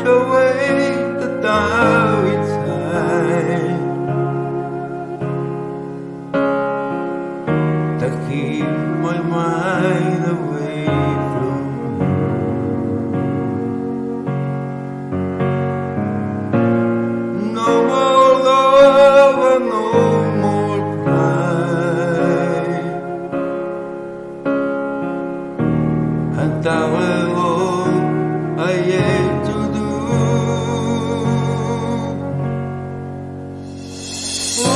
away the doubt inside that keep my mind away from you. No more love and no more pride, and that will all I yet to do. Oh,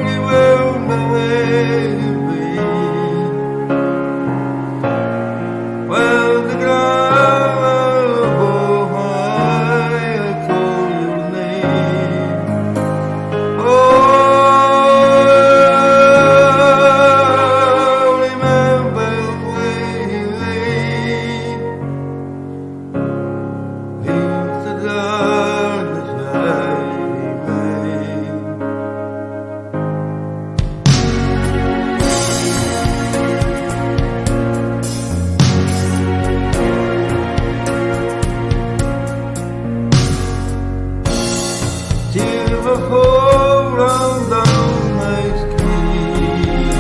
remember me when the ground above high I call your name. Oh, remember when you lay leaves the darkness I made. Till the whole round down my skin,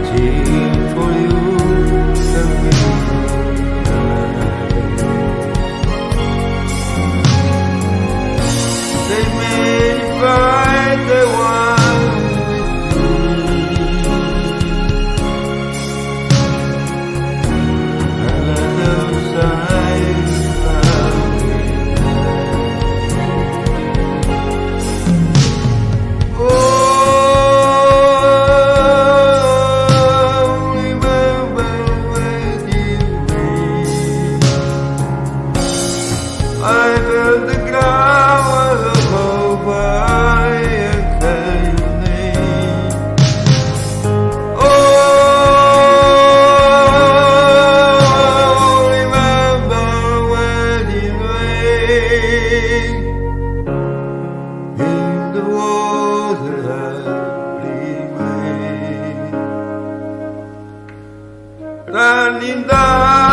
till for you the they may find the one another side found me. Oh, remember when you leave. I felt the ground above I call your name. Oh, remember when you lay in the water that remained, running down